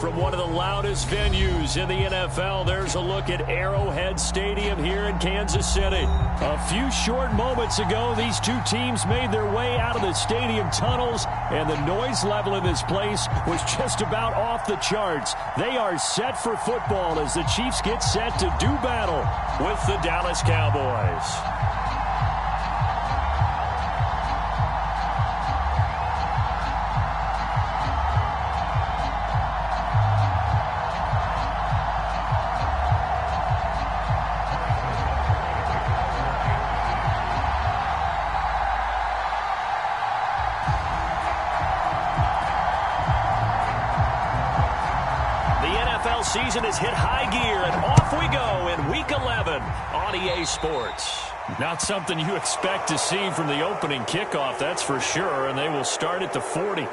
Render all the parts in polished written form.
from one of the loudest venues in the NFL. There's a look at Arrowhead Stadium here in Kansas City. A few short moments ago, these two teams made their way out of the stadium tunnels, and the noise level in this place was just about off the charts. They are set for football as the Chiefs get set to do battle with the Dallas Cowboys. Season has hit high gear, and off we go in Week 11 on EA Sports. Not something you expect to see from the opening kickoff, that's for sure, and they will start at the 40.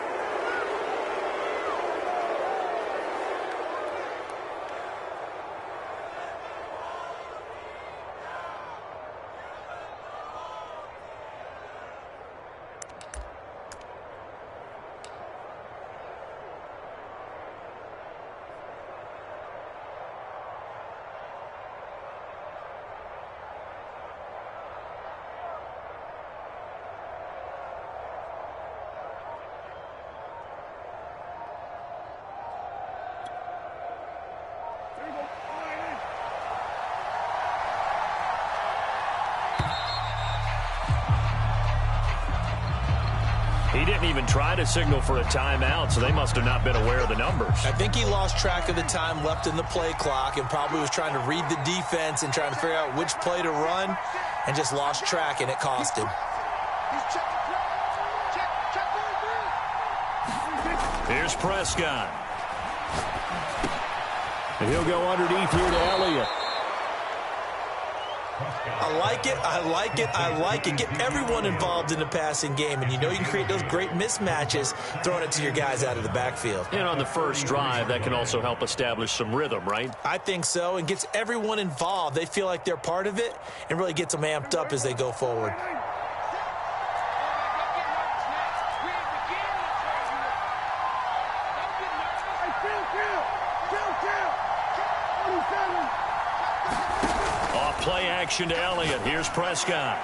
He didn't even try to signal for a timeout, so they must have not been aware of the numbers. I think he lost track of the time left in the play clock and probably was trying to read the defense and trying to figure out which play to run and just lost track, and it cost him. Here's Prescott. And he'll go underneath here to Elliott. I like it, I like it, I like it. Get everyone involved in the passing game, and you know you can create those great mismatches throwing it to your guys out of the backfield. And on the first drive, that can also help establish some rhythm, right? I think so, and gets everyone involved. They feel like they're part of it and really gets them amped up as they go forward. Play action to Elliott. Here's Prescott.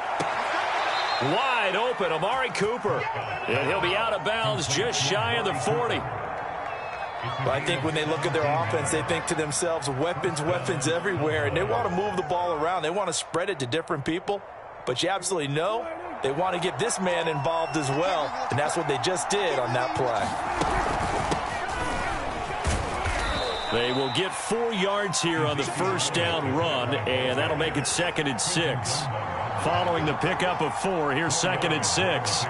Wide open, Amari Cooper. And he'll be out of bounds just shy of the 40. Well, I think when they look at their offense, they think to themselves, weapons, weapons everywhere, and they want to move the ball around. They want to spread it to different people. But you absolutely know they want to get this man involved as well, and that's what they just did on that play. They will get 4 yards here on the first down run, and that'll make it 2nd and 6. Following the pickup of 4, here's 2nd and 6.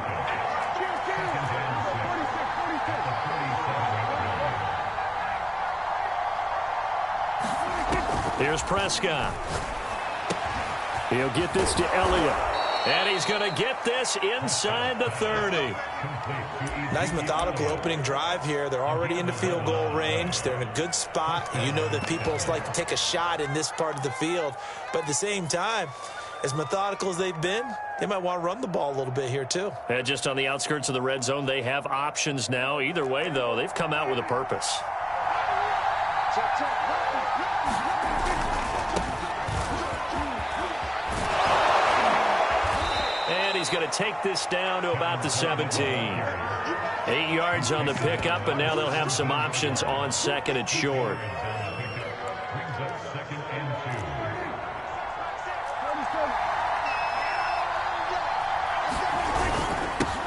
Here's Prescott. He'll get this to Elliott. And he's going to get this inside the 30. Nice methodical opening drive here. They're already in the field goal range. They're in a good spot. You know that people like to take a shot in this part of the field. But at the same time, as methodical as they've been, they might want to run the ball a little bit here too. And just on the outskirts of the red zone, they have options now. Either way, though, they've come out with a purpose. He's going to take this down to about the 17. 8 yards on the pickup, and now they'll have some options on 2nd and short.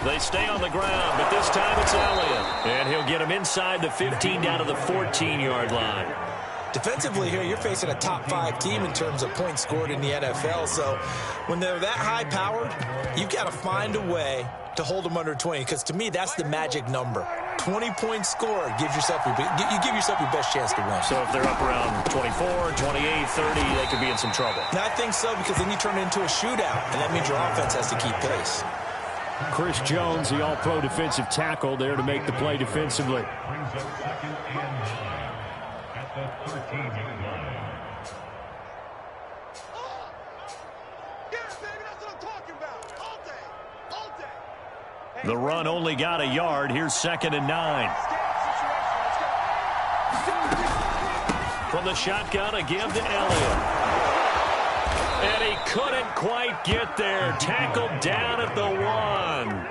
They stay on the ground, but this time it's Elliott. And he'll get him inside the 15 down to the 14-yard line. Defensively here, you're facing a top-5 team in terms of points scored in the NFL. So when they're that high-powered, you've got to find a way to hold them under 20. Because to me, that's the magic number. 20 points scored gives yourself you give yourself your best chance to win. So if they're up around 24, 28, 30, they could be in some trouble. And I think so, because then you turn it into a shootout, and that means your offense has to keep pace. Chris Jones, the all-pro defensive tackle, there to make the play defensively. The run only got a yard. Here's 2nd and 9. From the shotgun, a give to Elliott. And he couldn't quite get there. Tackled down at the 1.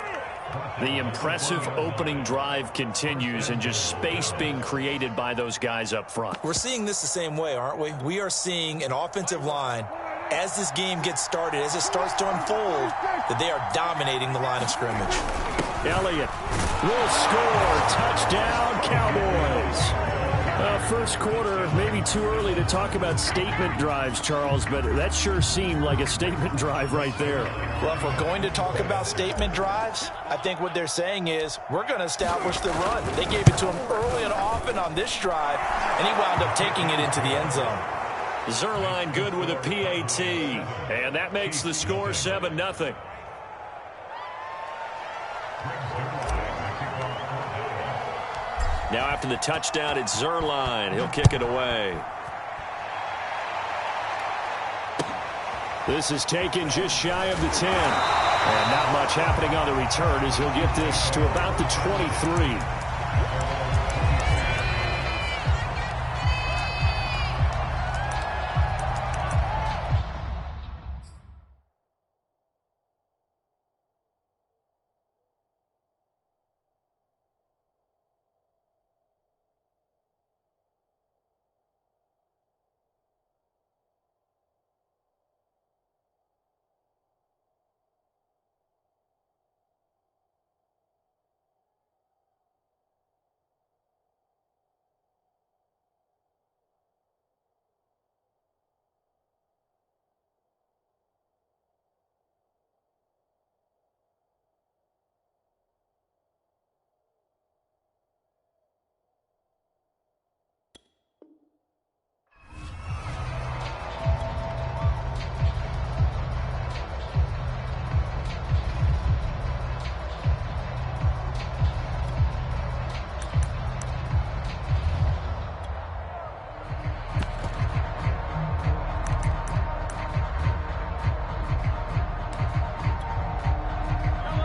The impressive opening drive continues, and just space being created by those guys up front. We're seeing this the same way, aren't we? We are seeing an offensive line, as this game gets started, as it starts to unfold, that they are dominating the line of scrimmage. Elliott will score. Touchdown, Cowboys. First quarter, maybe too early to talk about statement drives, Charles, but that sure seemed like a statement drive right there. Well, if we're going to talk about statement drives, I think what they're saying is we're going to establish the run. They gave it to him early and often on this drive, and he wound up taking it into the end zone. Zuerlein good with a PAT, and that makes the score 7-0. Now after the touchdown, it's Zuerlein. He'll kick it away. This is taken just shy of the 10. And not much happening on the return as he'll get this to about the 23.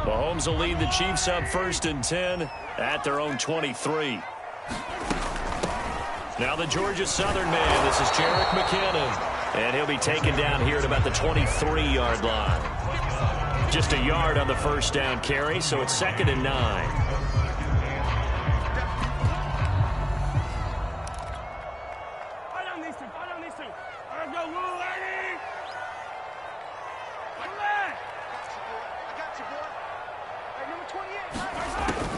Mahomes will lead the Chiefs up 1st and 10 at their own 23. Now the Georgia Southern man. This is Jerick McKinnon. And he'll be taken down here at about the 23-yard line. Just a yard on the first down carry, so it's 2nd and 9.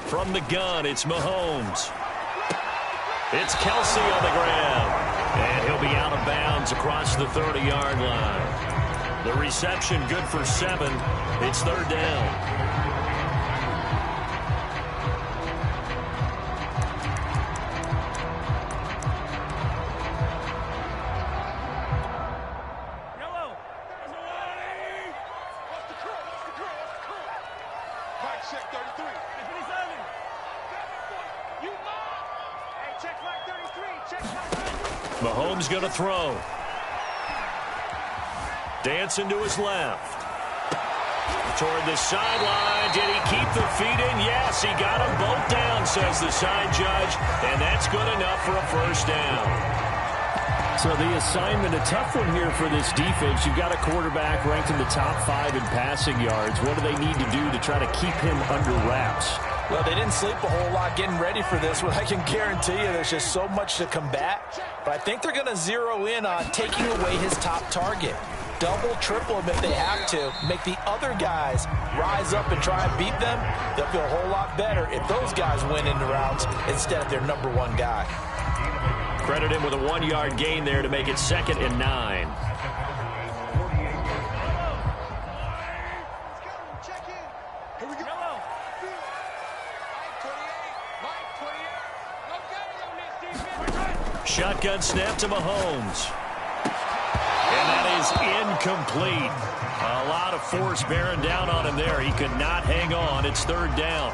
From the gun, it's Mahomes. It's Kelsey on the ground. And he'll be out of bounds across the 30-yard line. The reception good for 7. It's 3rd down. Mahomes going to throw. Dancing to his left. Toward the sideline. Did he keep the feet in? Yes, he got them both down, says the side judge. And that's good enough for a 1st down. So the assignment, a tough one here for this defense. You've got a quarterback ranked in the top 5 in passing yards. What do they need to do to try to keep him under wraps? Well, they didn't sleep a whole lot getting ready for this one. I can guarantee you there's just so much to combat. But I think they're going to zero in on taking away his top target. Double, triple him if they have to. Make the other guys rise up and try and beat them. They'll feel a whole lot better if those guys win in the rounds instead of their number 1 guy. Credit him with a 1-yard gain there to make it 2nd and 9. Shotgun snap to Mahomes. And that is incomplete. A lot of force bearing down on him there. He could not hang on. It's 3rd down.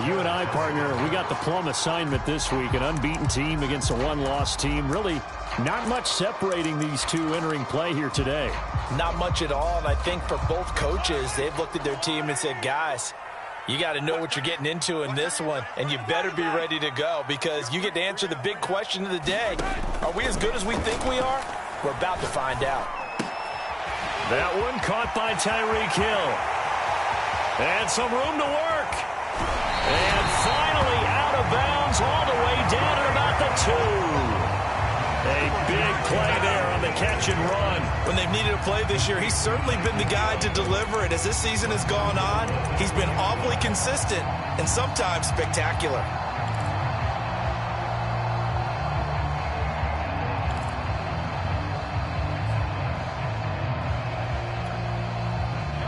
You and I, partner, we got the plum assignment this week. An unbeaten team against a one-loss team. Really not much separating these two entering play here today. Not much at all. And I think for both coaches, they've looked at their team and said, guys, You got to know what you're getting into in this one, and you better be ready to go because you get to answer the big question of the day. Are we as good as we think we are? We're about to find out. That one caught by Tyreek Hill. And some room to work. And finally out of bounds all the way down at about the 2. A big play there on the catch and run. When they've needed a play this year, he's certainly been the guy to deliver it. As this season has gone on, he's been awfully consistent and sometimes spectacular.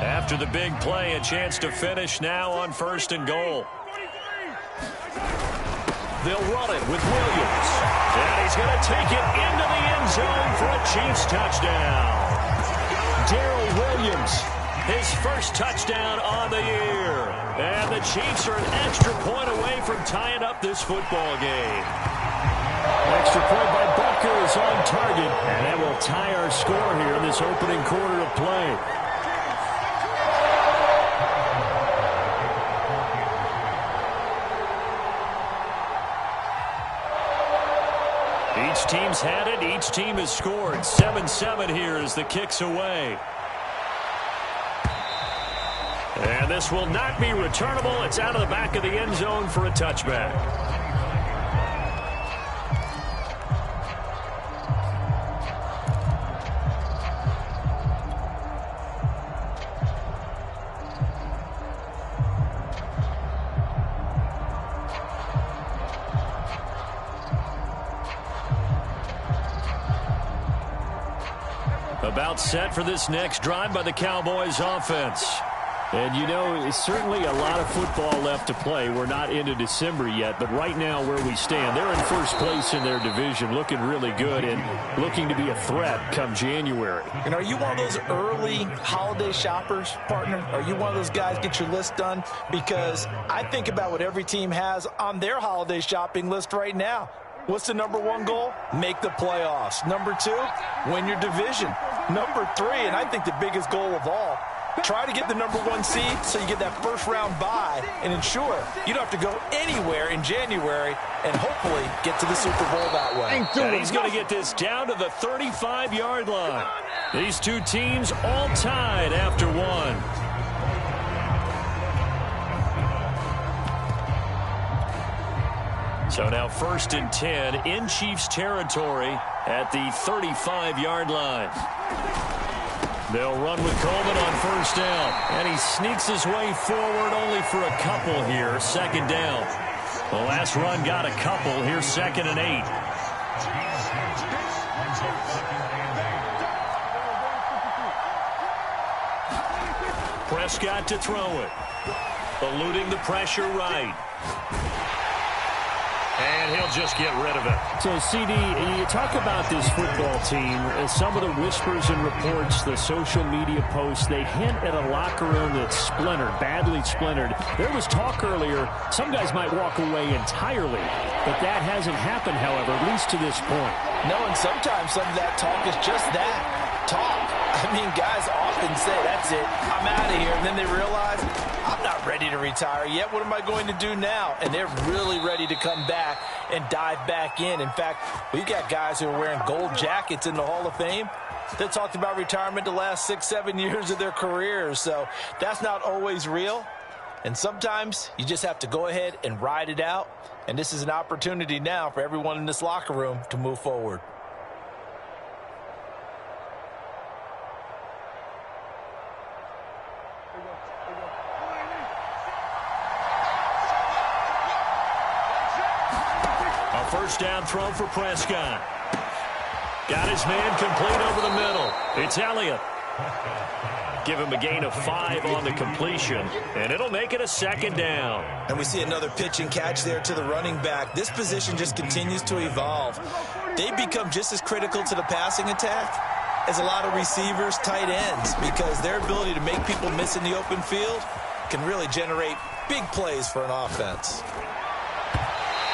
After the big play, a chance to finish now on 1st and goal. They'll run it with Williams. And he's going to take it into the end zone for a Chiefs touchdown. Darrell Williams, his first touchdown on the year. And the Chiefs are an extra point away from tying up this football game. Extra point by Bucker is on target. And that will tie our score here in this opening quarter of play. Each team's had it. Each team has scored. 7-7 here as the kick's away. And this will not be returnable. It's out of the back of the end zone for a touchback. About set for this next drive by the Cowboys offense. And, you know, it's certainly a lot of football left to play. We're not into December yet, but right now where we stand, they're in first place in their division, looking really good and looking to be a threat come January. And are you one of those early holiday shoppers, partner? Are you one of those guys get your list done? Because I think about what every team has on their holiday shopping list right now. What's the number 1 goal? Make the playoffs. Number 2, win your division. Number 3, and I think the biggest goal of all, try to get the number 1 seed so you get that first round bye and ensure you don't have to go anywhere in January and hopefully get to the Super Bowl that way. And he's going to get this down to the 35-yard line. These two teams all tied after 1. So now 1st and 10 in Chiefs territory at the 35-yard line. They'll run with Coleman on 1st down. And he sneaks his way forward only for a couple here. 2nd down. The last run got a couple. Here's 2nd and 8. Prescott to throw it. Eluding the pressure right. And he'll just get rid of it. So, CD, you talk about this football team. Some of the whispers and reports, the social media posts, they hint at a locker room that's splintered, badly splintered. There was talk earlier, some guys might walk away entirely. But that hasn't happened, however, at least to this point. No, and sometimes some of that talk is just that, talk. I mean, guys often say, that's it, I'm out of here. And then they realize, I'm not ready to retire yet. What am I going to do now? And they're really ready to come back and dive back in. In fact, we've got guys who are wearing gold jackets in the Hall of Fame that talked about retirement the last 6-7 years of their careers. So that's not always real. And sometimes you just have to go ahead and ride it out. And this is an opportunity now for everyone in this locker room to move forward. First down throw for Prescott. Got his man complete over the middle. It's Elliott. Give him a gain of 5 on the completion, and it'll make it a 2nd down. And we see another pitch and catch there to the running back. This position just continues to evolve. They become just as critical to the passing attack as a lot of receivers, tight ends, because their ability to make people miss in the open field can really generate big plays for an offense.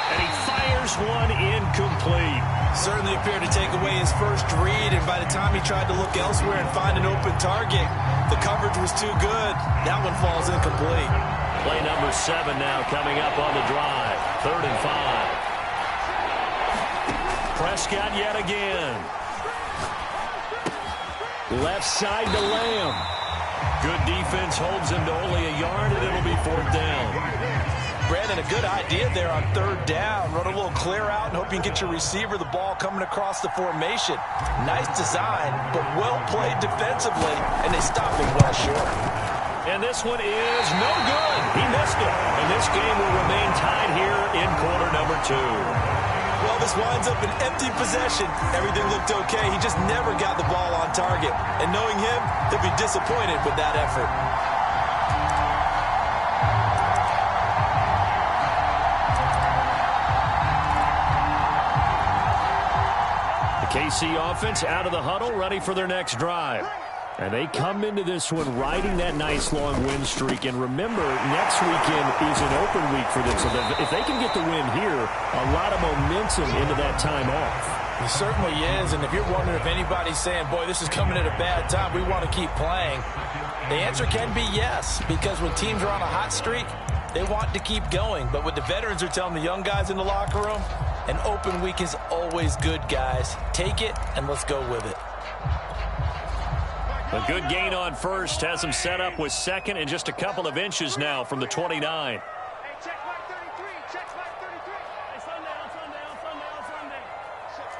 And he fires one incomplete. Certainly appeared to take away his first read, and by the time he tried to look elsewhere and find an open target, the coverage was too good. That one falls incomplete. Play number 7 now coming up on the drive. 3rd and 5. Prescott yet again. Left side to Lamb. Good defense holds him to only a yard, and it'll be 4th down. Brandon, a good idea there on 3rd down. Run a little clear out and hope you can get your receiver the ball coming across the formation. Nice design, but well played defensively, and they stopped him well short. And this one is no good. He missed it. And this game will remain tied here in quarter number 2. Well, this winds up an empty possession. Everything looked okay. He just never got the ball on target. And knowing him, he'll be disappointed with that effort. The KC offense out of the huddle, ready for their next drive. And they come into this one riding that nice long win streak. And remember, next weekend is an open week for them. So if they can get the win here, a lot of momentum into that time off. It certainly is. And if you're wondering if anybody's saying, boy, this is coming at a bad time, we want to keep playing, the answer can be yes. Because when teams are on a hot streak, they want to keep going. But what the veterans are telling the young guys in the locker room, an open week is always good, guys. Take it and let's go with it. A good gain on first has him set up with 2nd and just a couple of inches now from the 29. Hey, check back 33. Check back 33. Hey, Sunday. Check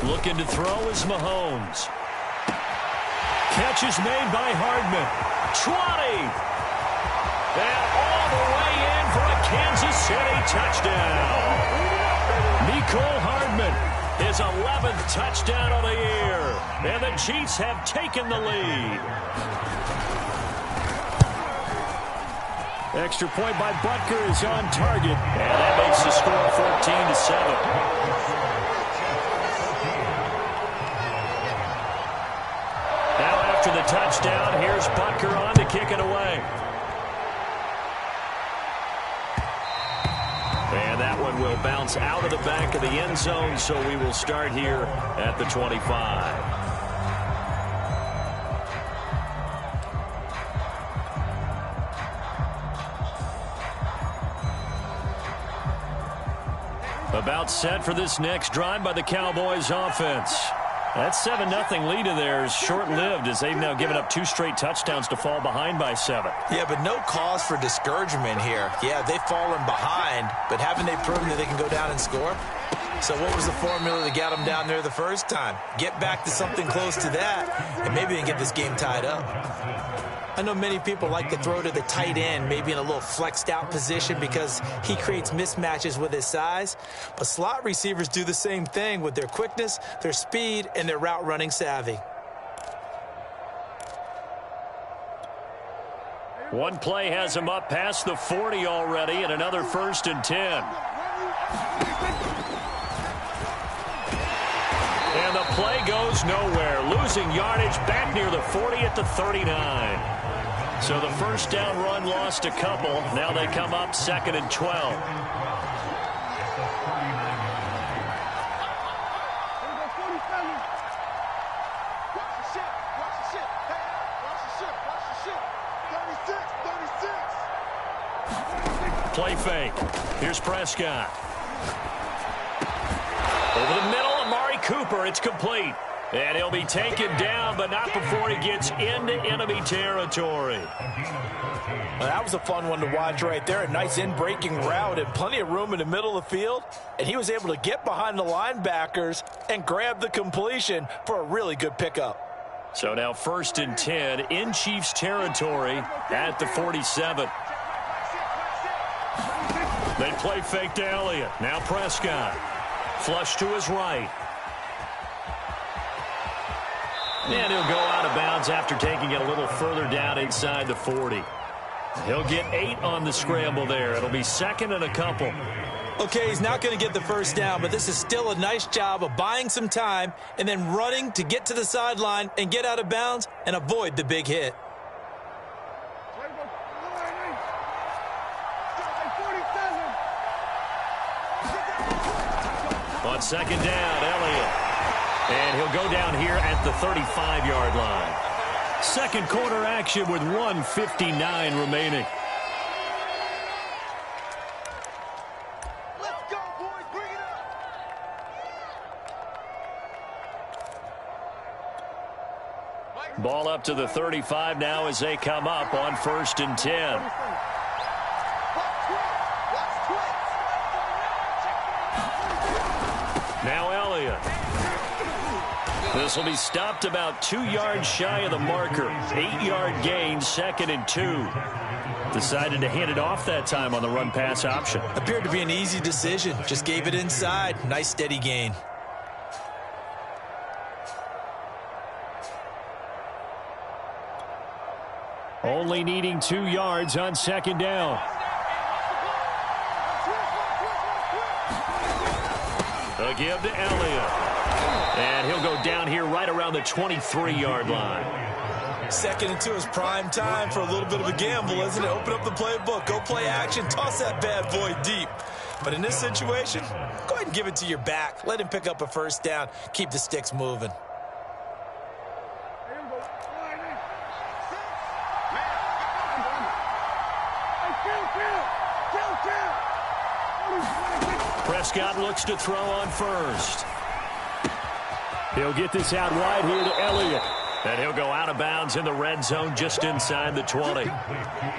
33. Looking to throw is Mahomes. Catch is made by Hardman. 20. And all the way in for a Kansas City touchdown. Mecole Hardman. His 11th touchdown of the year. And the Chiefs have taken the lead. Extra point by Butker is on target. And that makes the score 14-7. Now after the touchdown, here's Butker on to kick it away. And that one will bounce out of the back of the end zone, so we will start here at the 25. About set for this next drive by the Cowboys offense. That 7-0 lead of theirs short-lived as they've now given up 2 straight touchdowns to fall behind by 7. Yeah, but no cause for discouragement here. Yeah, they've fallen behind, but haven't they proven that they can go down and score? So what was the formula that got them down there the first time? Get back to something close to that, and maybe they can get this game tied up. I know many people like to throw to the tight end, maybe in a little flexed out position because he creates mismatches with his size. But slot receivers do the same thing with their quickness, their speed, and their route running savvy. One play has him up past the 40 already, and another 1st and 10. And the play goes nowhere, losing yardage back near the 40 at the 39. So the first down run lost a couple. Now they come up 2nd and 12. Play fake. Here's Prescott. Over the middle, Amari Cooper. It's complete. And he'll be taken down, but not before he gets into enemy territory. Well, that was a fun one to watch right there. A nice in-breaking route and plenty of room in the middle of the field. And he was able to get behind the linebackers and grab the completion for a really good pickup. So now 1st and 10 in Chiefs territory at the 47. They play fake to Elliott. Now Prescott. Flush to his right. And he'll go out of bounds after taking it a little further down inside the 40. He'll get 8 on the scramble there. It'll be 2nd and a couple. Okay, he's not going to get the first down, but this is still a nice job of buying some time and then running to get to the sideline and get out of bounds and avoid the big hit. On 2nd down, Elliott. And he'll go down here at the 35-yard line. Second quarter action with 1:59 remaining. Let's go, boys. Bring it up. Ball up to the 35 now as they come up on 1st and 10. Now Elliott. This will be stopped about 2 yards shy of the marker. 8-yard gain, 2nd and 2. Decided to hand it off that time on the run-pass option. Appeared to be an easy decision. Just gave it inside. Nice steady gain. Only needing 2 yards on 2nd down. A give to Elliott. And he'll go down here right around the 23-yard line. 2nd and 2 is prime time for a little bit of a gamble, isn't it? Open up the playbook, go play action, toss that bad boy deep. But in this situation, go ahead and give it to your back. Let him pick up a 1st down. Keep the sticks moving. Prescott looks to throw on 1st. He'll get this out wide here to Elliott. And he'll go out of bounds in the red zone just inside the 20.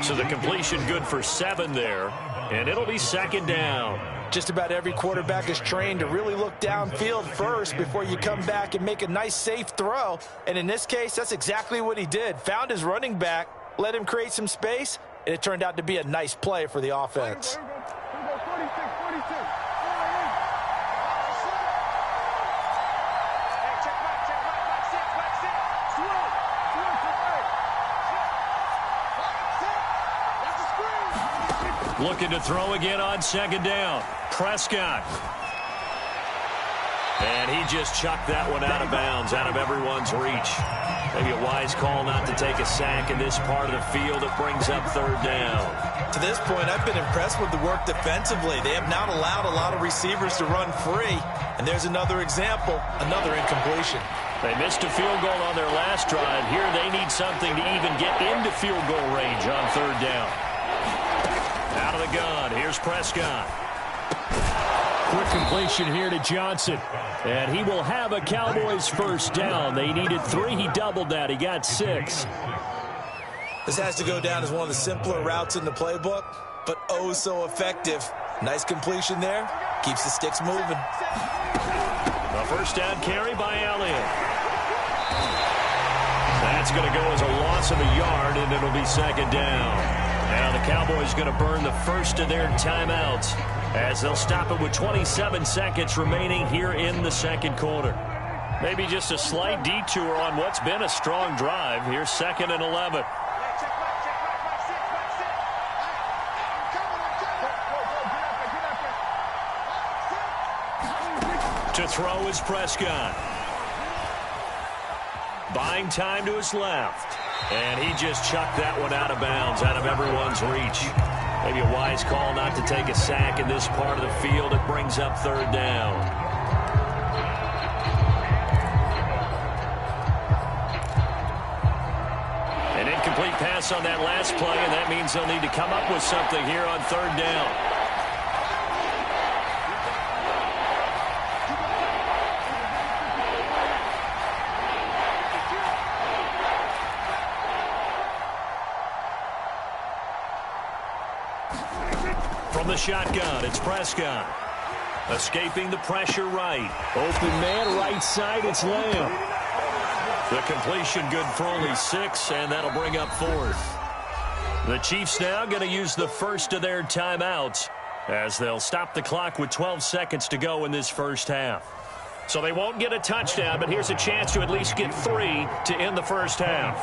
So the completion good for 7 there. And it'll be 2nd down. Just about every quarterback is trained to really look downfield first before you come back and make a nice, safe throw. And in this case, that's exactly what he did. Found his running back, let him create some space, and it turned out to be a nice play for the offense. Looking to throw again on 2nd down. Prescott. And he just chucked that one out of bounds, out of everyone's reach. Maybe a wise call not to take a sack in this part of the field. It brings up 3rd down. To this point, I've been impressed with the work defensively. They have not allowed a lot of receivers to run free. And there's another example, another incompletion. They missed a field goal on their last drive. Here they need something to even get into field goal range on 3rd down. Out of the gun, here's Prescott. Quick completion here to Johnson. And he will have a Cowboys 1st down. They needed 3. He doubled that. He got 6. This has to go down as one of the simpler routes in the playbook, but oh so effective. Nice completion there. Keeps the sticks moving. A 1st down carry by Elliott. That's going to go as a loss of a yard, and it'll be 2nd down. Now the Cowboys going to burn the 1st of their timeouts as they'll stop it with 27 seconds remaining here in the 2nd quarter. Maybe just a slight detour on what's been a strong drive. Here's 2nd and 11. To throw is Prescott. Buying time to his left. And he just chucked that one out of bounds, out of everyone's reach. Maybe a wise call not to take a sack in this part of the field. It brings up 3rd down. An incomplete pass on that last play, and that means they'll need to come up with something here on 3rd down. From the shotgun, it's Prescott. Escaping the pressure right. Open man, right side, it's Lamb. The completion good for only 6, and that'll bring up 4th. The Chiefs now going to use the 1st of their timeouts as they'll stop the clock with 12 seconds to go in this 1st half. So they won't get a touchdown, but here's a chance to at least get 3 to end the 1st half.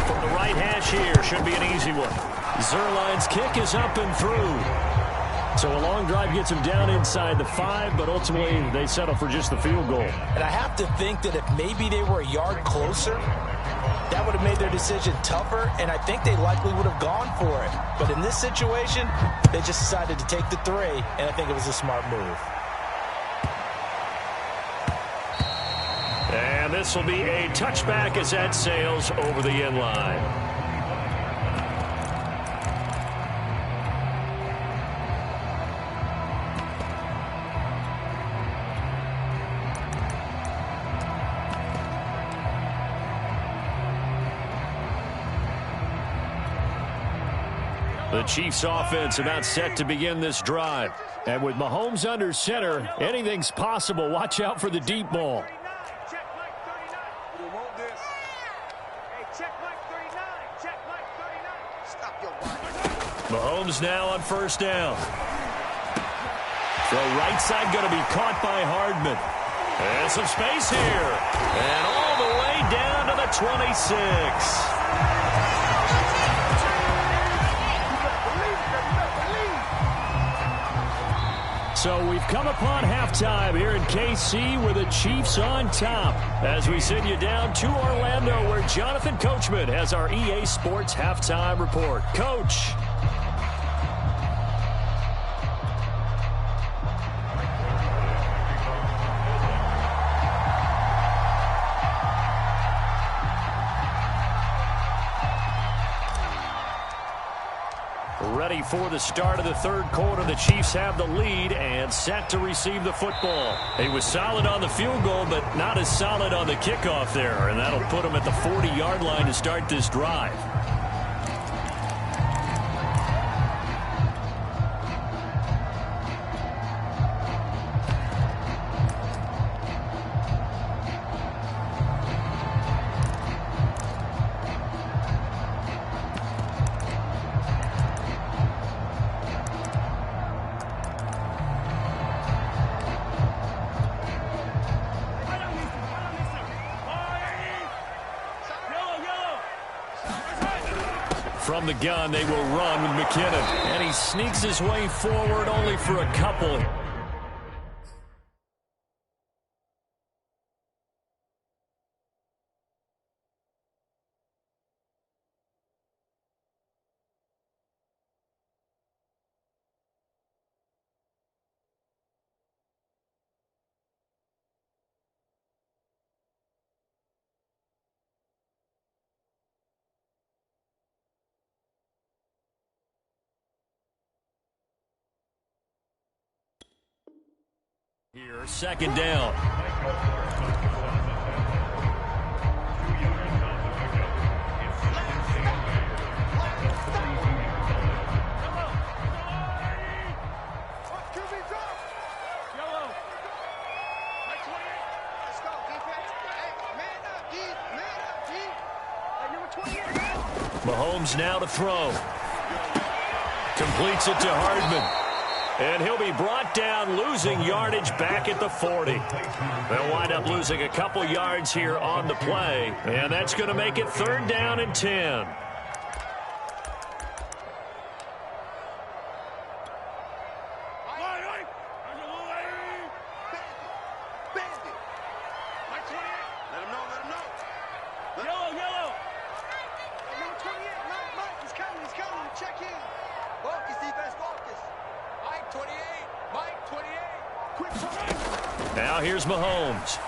From the right hash here, should be an easy one. Zerline's kick is up and through. So a long drive gets them down inside the 5, but ultimately they settle for just the field goal. And I have to think that if maybe they were a yard closer, that would have made their decision tougher, and I think they likely would have gone for it. But in this situation, they just decided to take the 3, and I think it was a smart move. And this will be a touchback as that sails over the end line. The Chiefs offense about set to begin this drive. And with Mahomes under center, anything's possible. Watch out for the deep ball. Check Mike 39. You want this? Hey, check Mike 39. Check Mike 39. Stop your body. Mahomes now on first down. Throw right side going to be caught by Hardman. And some space here. And all the way down to the 26. So we've come upon halftime here in KC with the Chiefs on top as we send you down to Orlando where Jonathan Coachman has our EA Sports halftime report. Coach. Ready for the start of the third quarter. The Chiefs have the lead and set to receive the football. He was solid on the field goal, but not as solid on the kickoff there. And that'll put him at the 40-yard line to start this drive. From the gun, they will run with McKinnon. And he sneaks his way forward only for a couple. Here, second down. Mahomes now to throw. Completes it to Hardman. And he'll be brought down, losing yardage back at the 40. They'll wind up losing a couple yards here on the play. And that's going to make it third down and 10. Now here's Mahomes.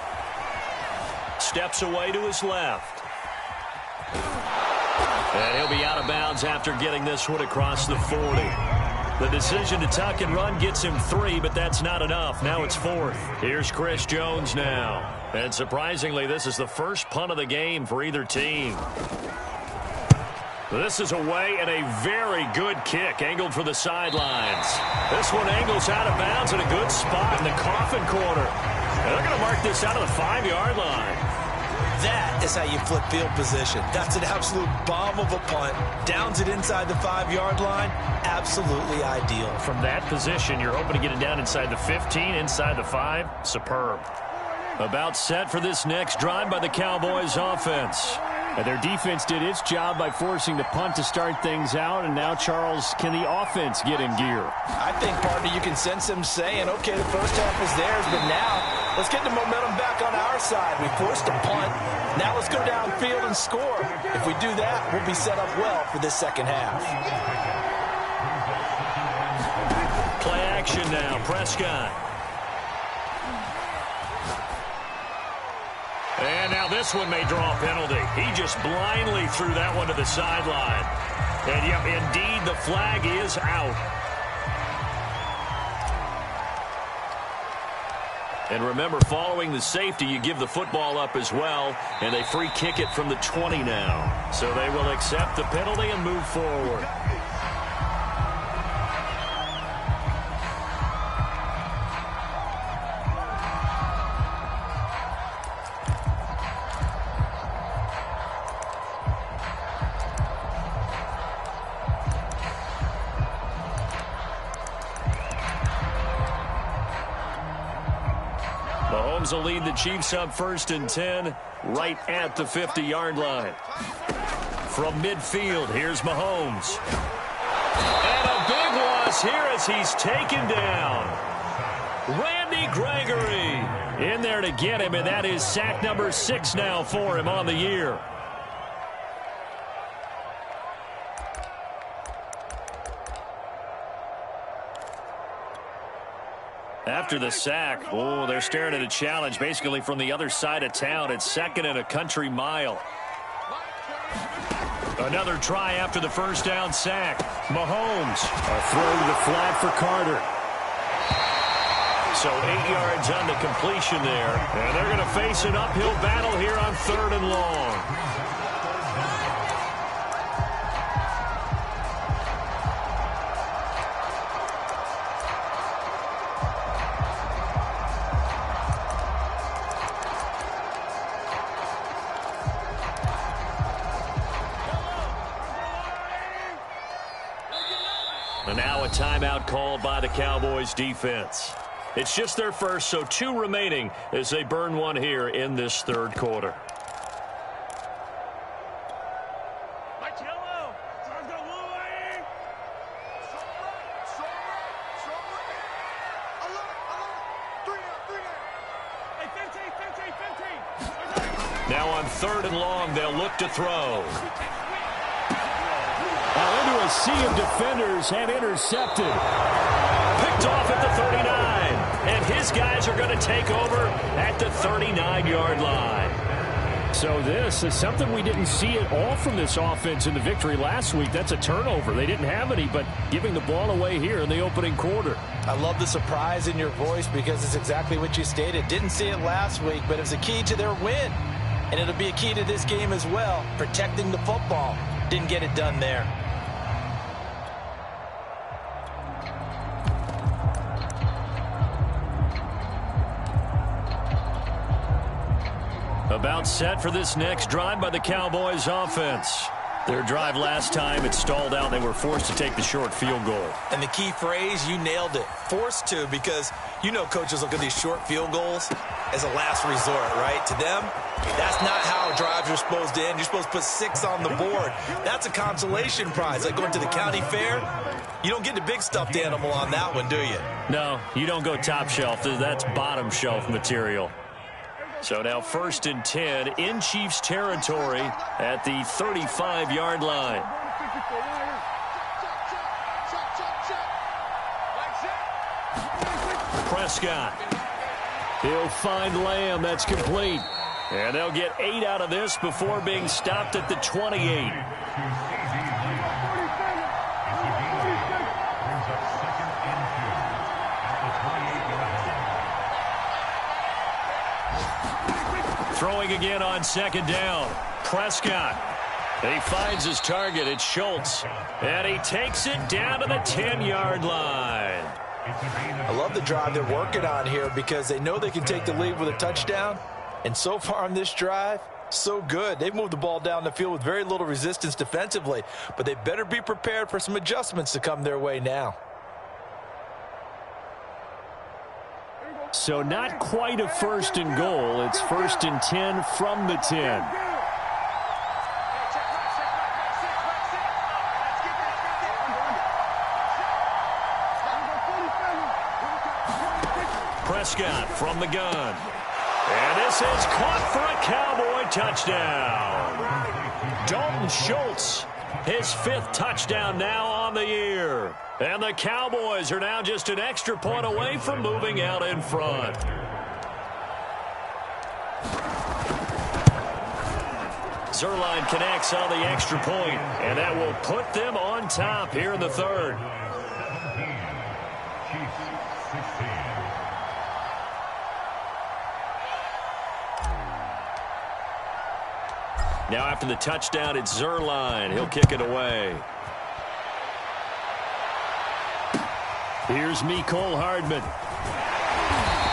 Steps away to his left. And he'll be out of bounds after getting this one across the 40. The decision to tuck and run gets him 3, but that's not enough. Now it's 4th. Here's Chris Jones now. And surprisingly, this is the first punt of the game for either team. This is away and a very good kick angled for the sidelines. This one angles out of bounds in a good spot in the coffin corner. And they're going to mark this out of the 5-yard line. That is how you flip field position. That's an absolute bomb of a punt. Downs it inside the 5-yard line. Absolutely ideal. From that position, you're hoping to get it down inside the 15, inside the 5. Superb. About set for this next drive by the Cowboys offense. And their defense did its job by forcing the punt to start things out. And now, Charles, can the offense get in gear? I think, partner, you can sense them saying, okay, the first half was theirs, but now let's get the momentum back on our side. We forced a punt. Now let's go downfield and score. If we do that, we'll be set up well for this second half. Play action now. Prescott. And now this one may draw a penalty. He just blindly threw that one to the sideline. And, yep, indeed, the flag is out. And remember, following the safety, you give the football up as well, and they free kick it from the 20 now. So they will accept the penalty and move forward. Mahomes will lead the Chiefs up 1st and 10, right at the 50-yard line. From midfield, here's Mahomes. And a big loss here as he's taken down. Randy Gregory in there to get him, and that is sack number 6 now for him on the year. After the sack, oh, they're staring at a challenge basically from the other side of town. It's 2nd and a country mile. Another try after the first down sack. Mahomes, a throw to the flat for Carter. So 8 yards on the completion there. And they're going to face an uphill battle here on 3rd and long. And now a timeout called by the Cowboys defense. It's just their first, so 2 remaining as they burn one here in this 3rd quarter. Now on 3rd and long, they'll look to throw. Now into a sea of defenders and intercepted. Picked off at the 39. And his guys are going to take over at the 39-yard line. So this is something we didn't see at all from this offense in the victory last week. That's a turnover. They didn't have any, but giving the ball away here in the opening quarter. I love the surprise in your voice because it's exactly what you stated. Didn't see it last week, but it was a key to their win. And it'll be a key to this game as well, protecting the football. Didn't get it done there. About set for this next drive by the Cowboys offense. Their drive last time, it stalled out. They were forced to take the short field goal. And the key phrase, you nailed it. Forced to, because you know coaches look at these short field goals as a last resort, right? To them, that's not how drives are supposed to end. You're supposed to put 6 on the board. That's a consolation prize. Like going to the county fair, you don't get the big stuffed animal on that one, do you? No, you don't go top shelf. That's bottom shelf material. So now 1st and 10 in Chiefs territory at the 35-yard line. Prescott. He'll find Lamb. That's complete. And they'll get 8 out of this before being stopped at the 28. Throwing again on 2nd down. Prescott. He finds his target. It's Schultz. And he takes it down to the 10-yard line. I love the drive they're working on here because they know they can take the lead with a touchdown. And so far on this drive, so good. They've moved the ball down the field with very little resistance defensively. But they better be prepared for some adjustments to come their way now. So not quite a 1st and goal. It's 1st and 10 from the 10. Prescott from the gun. And this is caught for a Cowboy touchdown. Dalton Schultz, his 5th touchdown now on the year. And the Cowboys are now just an extra point away from moving out in front. Zerline connects on the extra point, and that will put them on top here in the third. Now after the touchdown, it's Zerline. He'll kick it away. Here's Mecole Hardman.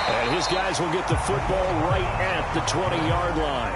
And his guys will get the football right at the 20-yard line.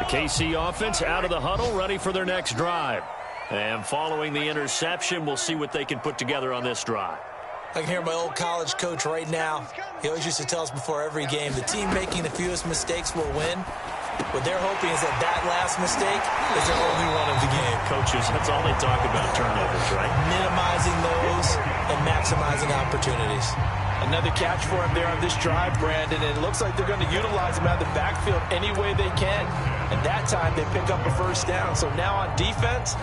KC offense out of the huddle, ready for their next drive. And following the interception, we'll see what they can put together on this drive. I can hear my old college coach right now. He always used to tell us before every game, the team making the fewest mistakes will win. What they're hoping is that last mistake is their only one of the game. Coaches, that's all they talk about, turnovers, right? Minimizing those and maximizing opportunities. Another catch for him there on this drive, Brandon, and it looks like they're going to utilize him out of the backfield any way they can. And that time they pick up a first down. So now on defense,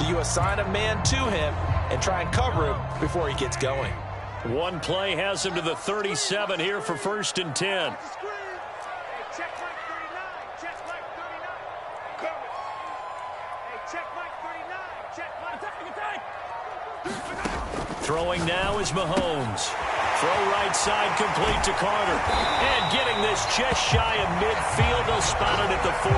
do you assign a man to him and try and cover him before he gets going? One play has him to the 37 here for 1st and 10. Throwing now is Mahomes. Throw right side complete to Carter. And getting this just shy of midfield. They'll spot it at the 49.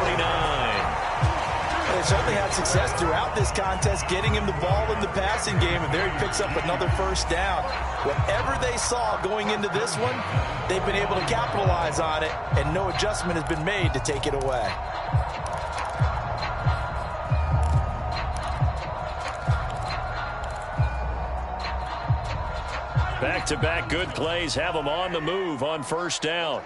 They certainly had success throughout this contest getting him the ball in the passing game, and there he picks up another first down. Whatever they saw going into this one, they've been able to capitalize on it, and no adjustment has been made to take it away. Back-to-back good plays have them on the move on first down.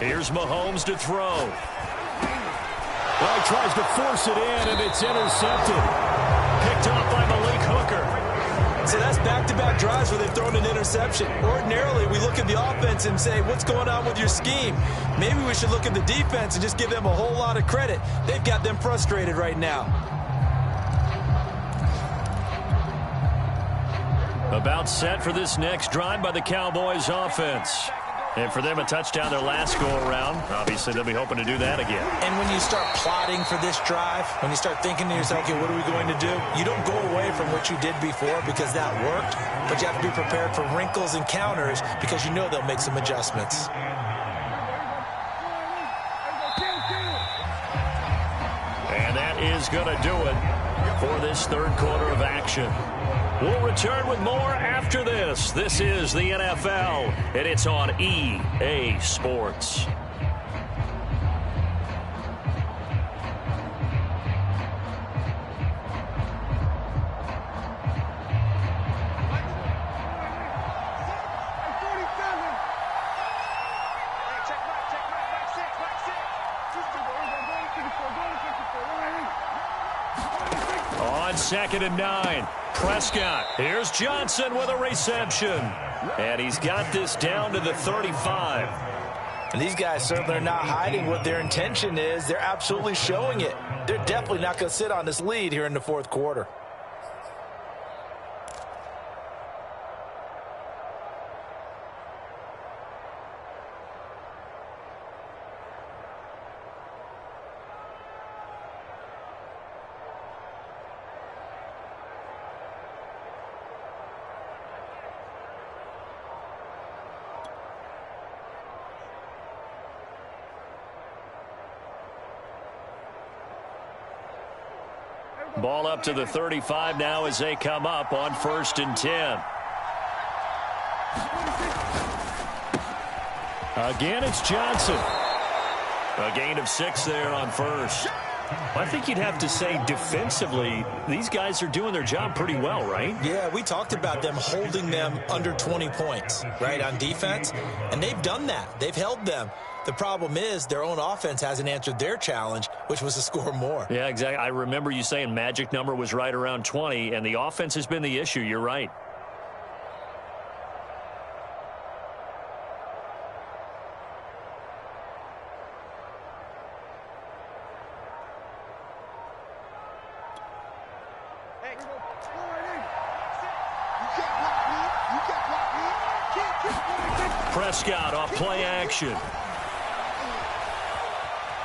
Here's Mahomes to throw. Well, he tries to force it in, and it's intercepted. Picked up by Malik Hooker. So that's back-to-back drives where they've thrown an interception. Ordinarily, we look at the offense and say, what's going on with your scheme? Maybe we should look at the defense and just give them a whole lot of credit. They've got them frustrated right now. About set for this next drive by the Cowboys offense. And for them, a touchdown their last go-around. Obviously, they'll be hoping to do that again. And when you start plotting for this drive, when you start thinking to yourself, okay, what are we going to do? You don't go away from what you did before because that worked, but you have to be prepared for wrinkles and counters because you know they'll make some adjustments. And that is going to do it for this third quarter of action. We'll return with more after this. This is the NFL, and it's on EA Sports. On 2nd and 9. Prescott. Here's Johnson with a reception. And he's got this down to the 35. And these guys certainly are not hiding what their intention is. They're absolutely showing it. They're definitely not going to sit on this lead here in the fourth quarter. Ball up to the 35 now as they come up on 1st and 10. Again, it's Johnson. A gain of 6 there on first. I think you'd have to say defensively, these guys are doing their job pretty well, right? Yeah, we talked about them holding them under 20 points, right, on defense, and they've done that. They've held them. The problem is their own offense hasn't answered their challenge, which was to score more. Yeah, exactly. I remember you saying magic number was right around 20, and the offense has been the issue. You're right. Prescott off play action.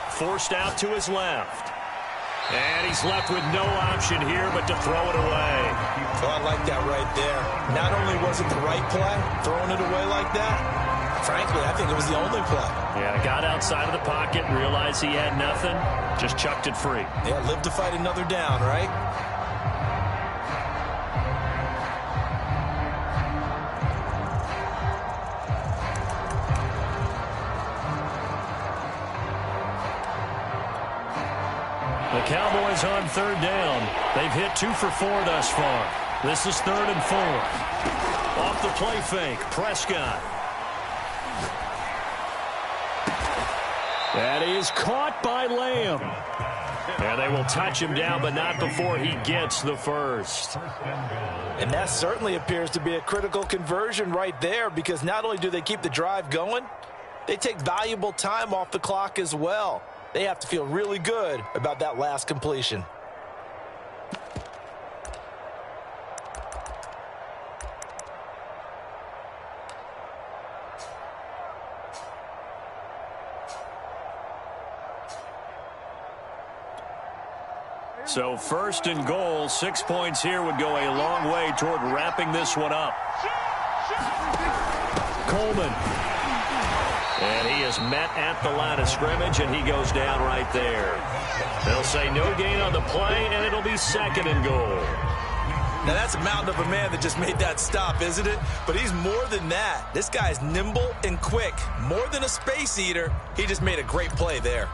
Forced out to his left. And he's left with no option here but to throw it away. Oh, I like that right there. Not only was it the right play, throwing it away like that, frankly, I think it was the only play. Yeah, got outside of the pocket, realized he had nothing, just chucked it free. Yeah, live to fight another down, right? The Cowboys on third down. They've hit 2 for 4 thus far. This is 3rd and 4. Off the play fake, Prescott. That is caught by Lamb. And they will touch him down, but not before he gets the first. And that certainly appears to be a critical conversion right there, because not only do they keep the drive going, they take valuable time off the clock as well. They have to feel really good about that last completion. So 1st and goal, 6 points here would go a long way toward wrapping this one up. Coleman. And he is met at the line of scrimmage, and he goes down right there. They'll say no gain on the play, and it'll be 2nd and goal. Now, that's a mountain of a man that just made that stop, isn't it? But he's more than that. This guy's nimble and quick. More than a space eater. He just made a great play there.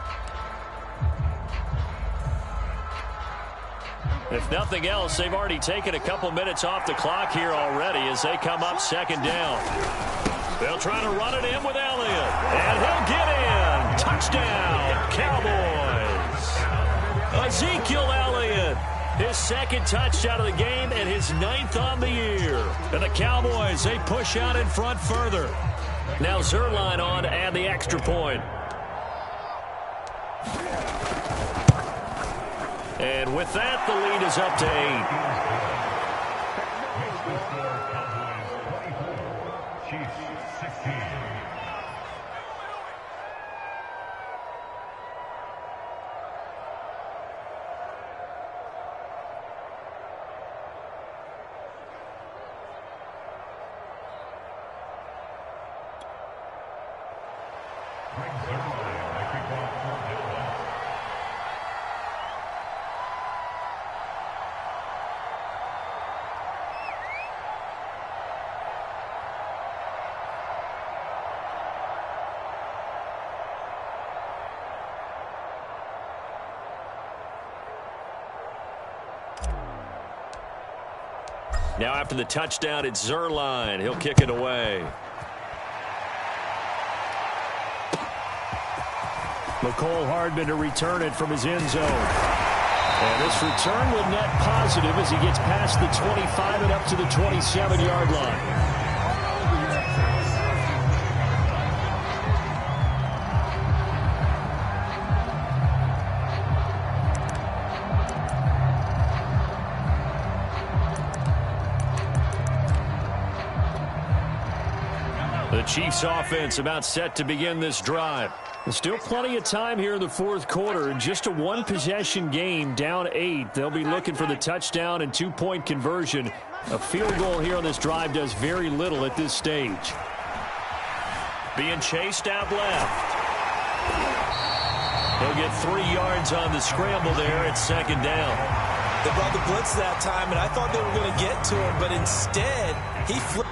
If nothing else, they've already taken a couple minutes off the clock here already as they come up 2nd down. They'll try to run it in with Elliott. And he'll get in. Touchdown, Cowboys. Ezekiel Elliott. His 2nd touchdown of the game and his 9th on the year. And the Cowboys, they push out in front further. Now Zerline on to add the extra point. And with that, the lead is up to 8. Now after the touchdown, it's Zerline. He'll kick it away. McCole Hardman to return it from his end zone. And this return will net positive as he gets past the 25 and up to the 27-yard line. The Chiefs offense about set to begin this drive. There's still plenty of time here in the 4th quarter. Just a 1-possession game, down 8. They'll be looking for the touchdown and 2-point conversion. A field goal here on this drive does very little at this stage. Being chased out left. He'll get 3 yards on the scramble there at 2nd down. They brought the blitz that time, and I thought they were going to get to him, but instead, he flipped.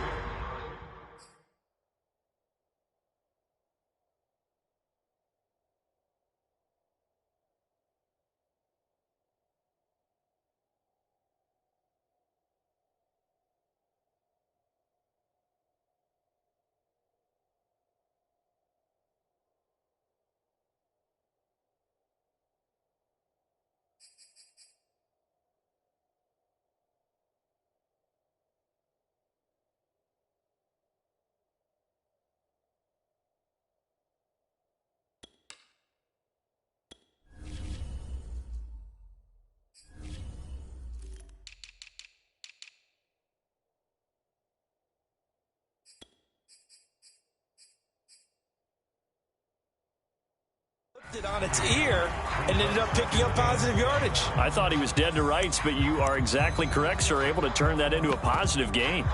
it on its ear and ended up picking up positive yardage. I thought he was dead to rights, but you are exactly correct, sir. Able to turn that into a positive gain.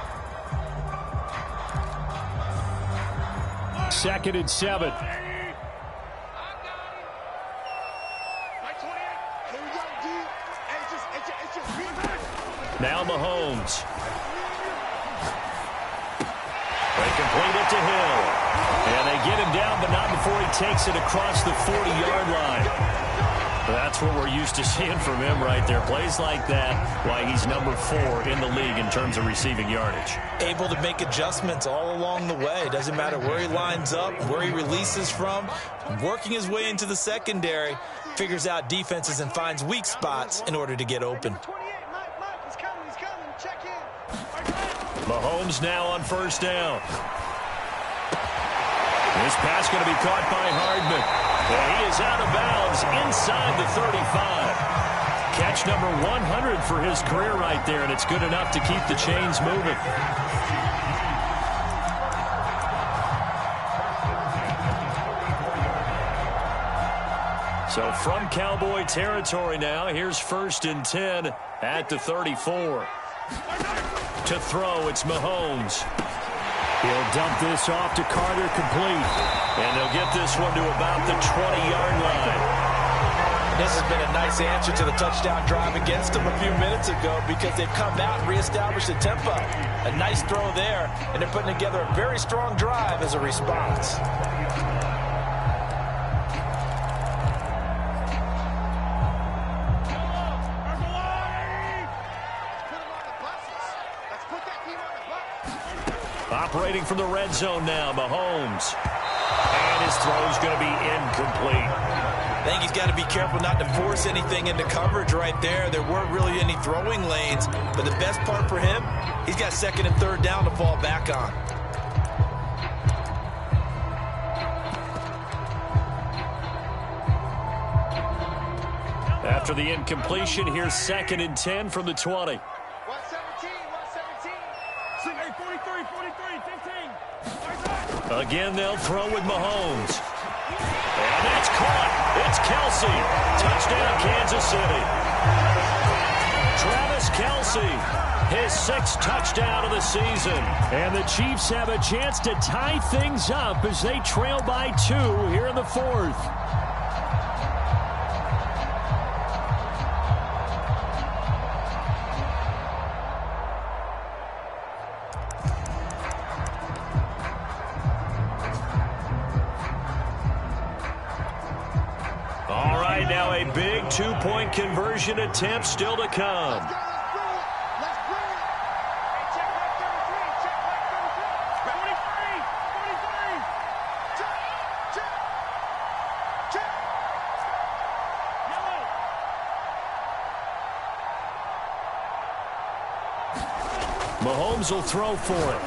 2nd and 7. Now Mahomes. They complete it to Hill. And they get him down, but not before he takes it across the 40-yard line. That's what we're used to seeing from him right there. Plays like that, why he's number 4 in the league in terms of receiving yardage. Able to make adjustments all along the way. Doesn't matter where he lines up, where he releases from. Working his way into the secondary, figures out defenses and finds weak spots in order to get open. Mahomes now on 1st down. This pass going to be caught by Hardman. And he is out of bounds inside the 35. Catch number 100 for his career right there, and it's good enough to keep the chains moving. So from Cowboy territory now, here's 1st and 10 at the 34. To throw, it's Mahomes. He'll dump this off to Carter, complete. And they'll get this one to about the 20-yard line. This has been a nice answer to the touchdown drive against them a few minutes ago because they've come out and reestablished the tempo. A nice throw there, and they're putting together a very strong drive as a response. Operating from the red zone now, Mahomes. And his throw's going to be incomplete. I think he's got to be careful not to force anything into coverage right there. There weren't really any throwing lanes, but the best part for him, he's got 2nd and 3rd down to fall back on. After the incompletion, here's 2nd and 10 from the 20. 15. Again, they'll throw with Mahomes. And that's caught. It's Kelsey. Touchdown, Kansas City. Travis Kelsey, his 6th touchdown of the season. And the Chiefs have a chance to tie things up as they trail by 2 here in the 4th. Now a big 2-point conversion attempt still to come. Let's bring it. Hey, check like 33. Check like 33. 43. Check. Yellow. Mahomes will throw for it.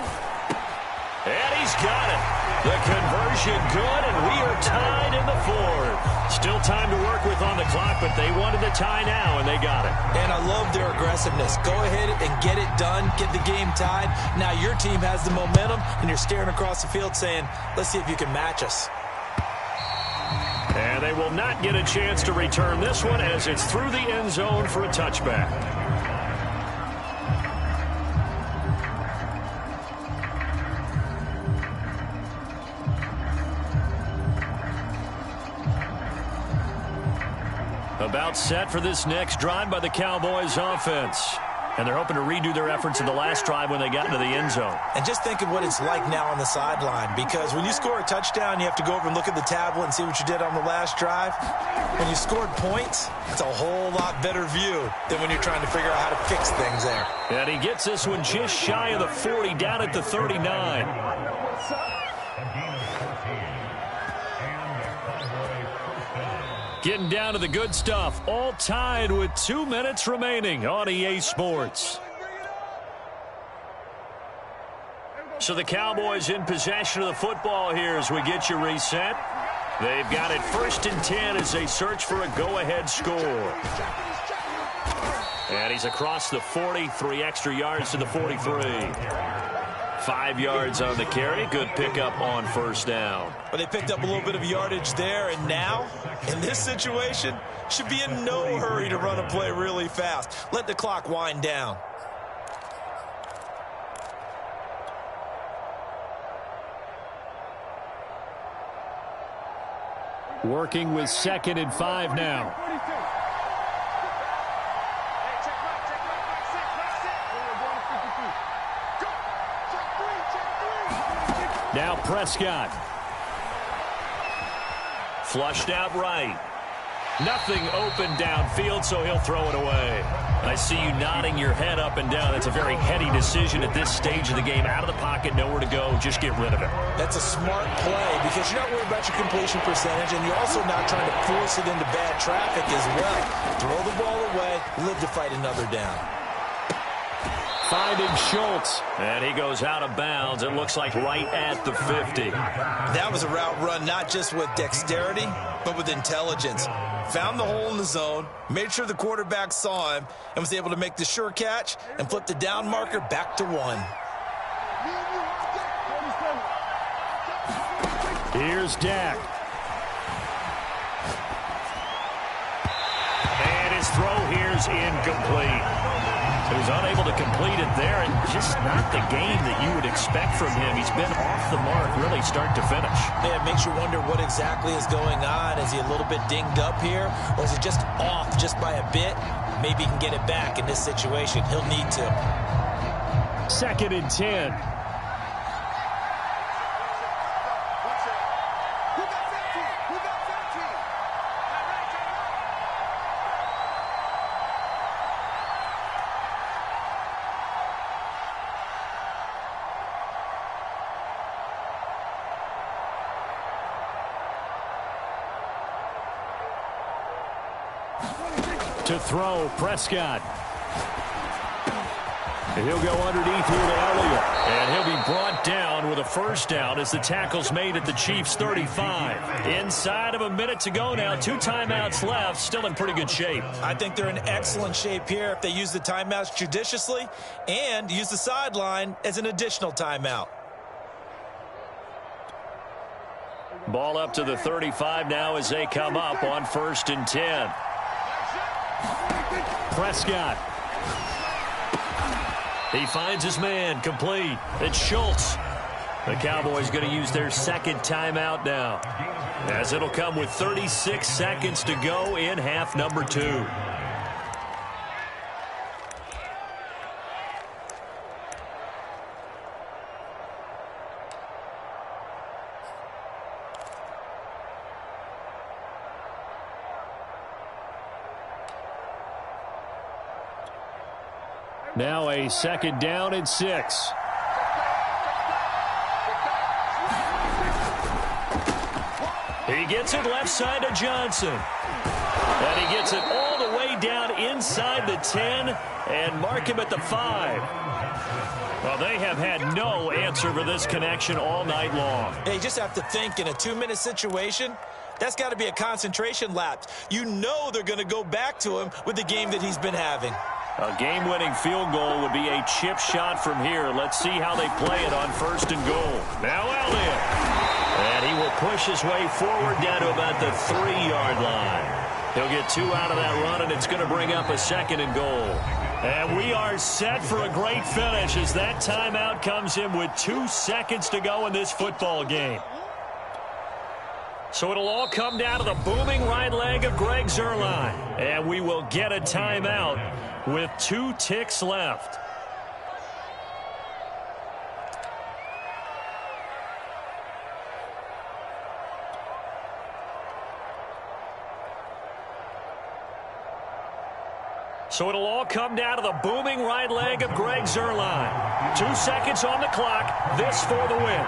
And he's got it. The conversion good, and we are tied in the 4th. Still time to work with on the clock, but they wanted the tie now, and they got it. And I love their aggressiveness. Go ahead and get it done, get the game tied. Now your team has the momentum, and you're staring across the field saying, let's see if you can match us. And they will not get a chance to return this one as it's through the end zone for a touchback. About set for this next drive by the Cowboys offense. And they're hoping to redo their efforts in the last drive when they got into the end zone. And just think of what it's like now on the sideline, because when you score a touchdown, you have to go over and look at the tablet and see what you did on the last drive. When you scored points, it's a whole lot better view than when you're trying to figure out how to fix things there. And he gets this one just shy of the 40, down at the 39. Getting down to the good stuff, all tied with 2 minutes remaining on EA Sports. So the Cowboys in possession of the football here as we get you reset. They've got it 1st and 10 as they search for a go-ahead score. And he's across the 40, 3 extra yards to the 43. 5 yards on the carry. Good pickup on first down. But they picked up a little bit of yardage there, and now, in this situation, should be in no hurry to run a play really fast. Let the clock wind down. Working with 2nd and 5 now. Now Prescott. Flushed out right. Nothing open downfield, so he'll throw it away. I see you nodding your head up and down. That's a very heady decision at this stage of the game. Out of the pocket, nowhere to go. Just get rid of it. That's a smart play because you're not worried about your completion percentage, and you're also not trying to force it into bad traffic as well. Throw the ball away, live to fight another down. Finding Schultz. And he goes out of bounds. It looks like right at the 50. That was a route run not just with dexterity, but with intelligence. Found the hole in the zone, made sure the quarterback saw him, and was able to make the sure catch and flip the down marker back to 1. Here's Dak. And his throw here's incomplete. He was unable to complete it there, and just not the game that you would expect from him. He's been off the mark really start to finish. Yeah, it makes you wonder what exactly is going on. Is he a little bit dinged up here, or is it just off just by a bit? Maybe he can get it back in this situation. He'll need to. 2nd and 10. To throw, Prescott. And he'll go underneath here to Elliott. And he'll be brought down with a first down as the tackle's made at the Chiefs' 35. Inside of a minute to go now. 2 timeouts left. Still in pretty good shape. I think they're in excellent shape here if they use the timeouts judiciously and use the sideline as an additional timeout. Ball up to the 35 now as they come up on 1st and 10. Prescott. He finds his man, complete. It's Schultz. The Cowboys going to use their 2nd timeout now, as it'll come with 36 seconds to go in half number 2. Now a 2nd down and 6. He gets it left side to Johnson. And he gets it all the way down inside the 10 and mark him at the 5. Well, they have had no answer for this connection all night long. Yeah, you just have to think in a 2-minute situation, that's got to be a concentration lapse. You know they're going to go back to him with the game that he's been having. A game-winning field goal would be a chip shot from here. Let's see how they play it on 1st and goal. Now Elliott. And he will push his way forward down to about the 3-yard line. He'll get 2 out of that run, and it's going to bring up a 2nd and goal. And we are set for a great finish as that timeout comes in with 2 seconds to go in this football game. So it'll all come down to the booming right leg of Greg Zuerlein. And we will get a timeout with 2 ticks left. So it'll all come down to the booming right leg of Greg Zuerlein. 2 seconds on the clock. This for the win.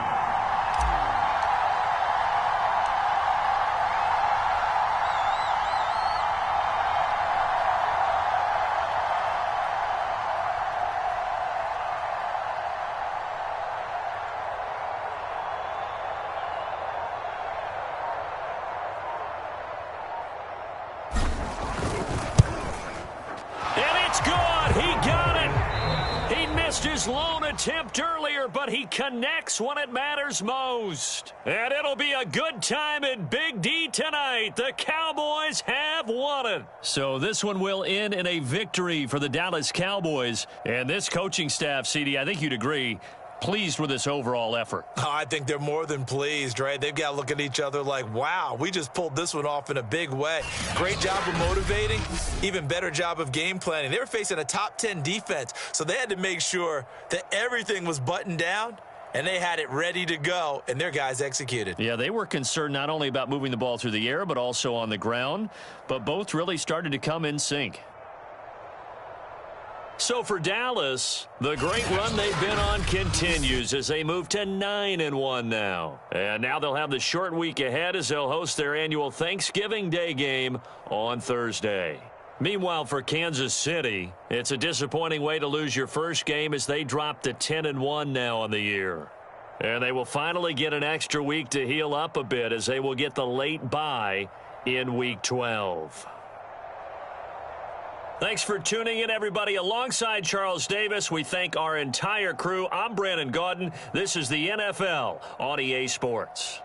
Missed his lone attempt earlier, but he connects when it matters most. And it'll be a good time in Big D tonight. The Cowboys have won it. So this one will end in a victory for the Dallas Cowboys. And this coaching staff, CD, I think you'd agree, pleased with this overall effort. Oh, I think they're more than pleased, right? They've got to look at each other like, wow, we just pulled this one off in a big way. Great job of motivating, even better job of game planning. They were facing a top 10 defense, so they had to make sure that everything was buttoned down, and they had it ready to go, and their guys executed. Yeah, they were concerned not only about moving the ball through the air, but also on the ground, but both really started to come in sync. So for Dallas, the great run they've been on continues as they move to 9-1 now. And now they'll have the short week ahead as they'll host their annual Thanksgiving Day game on Thursday. Meanwhile, for Kansas City, it's a disappointing way to lose your first game as they drop to 10-1 now on the year. And they will finally get an extra week to heal up a bit as they will get the late bye in Week 12. Thanks for tuning in, everybody. Alongside Charles Davis, we thank our entire crew. I'm Brandon Gaudin. This is the NFL on EA Sports.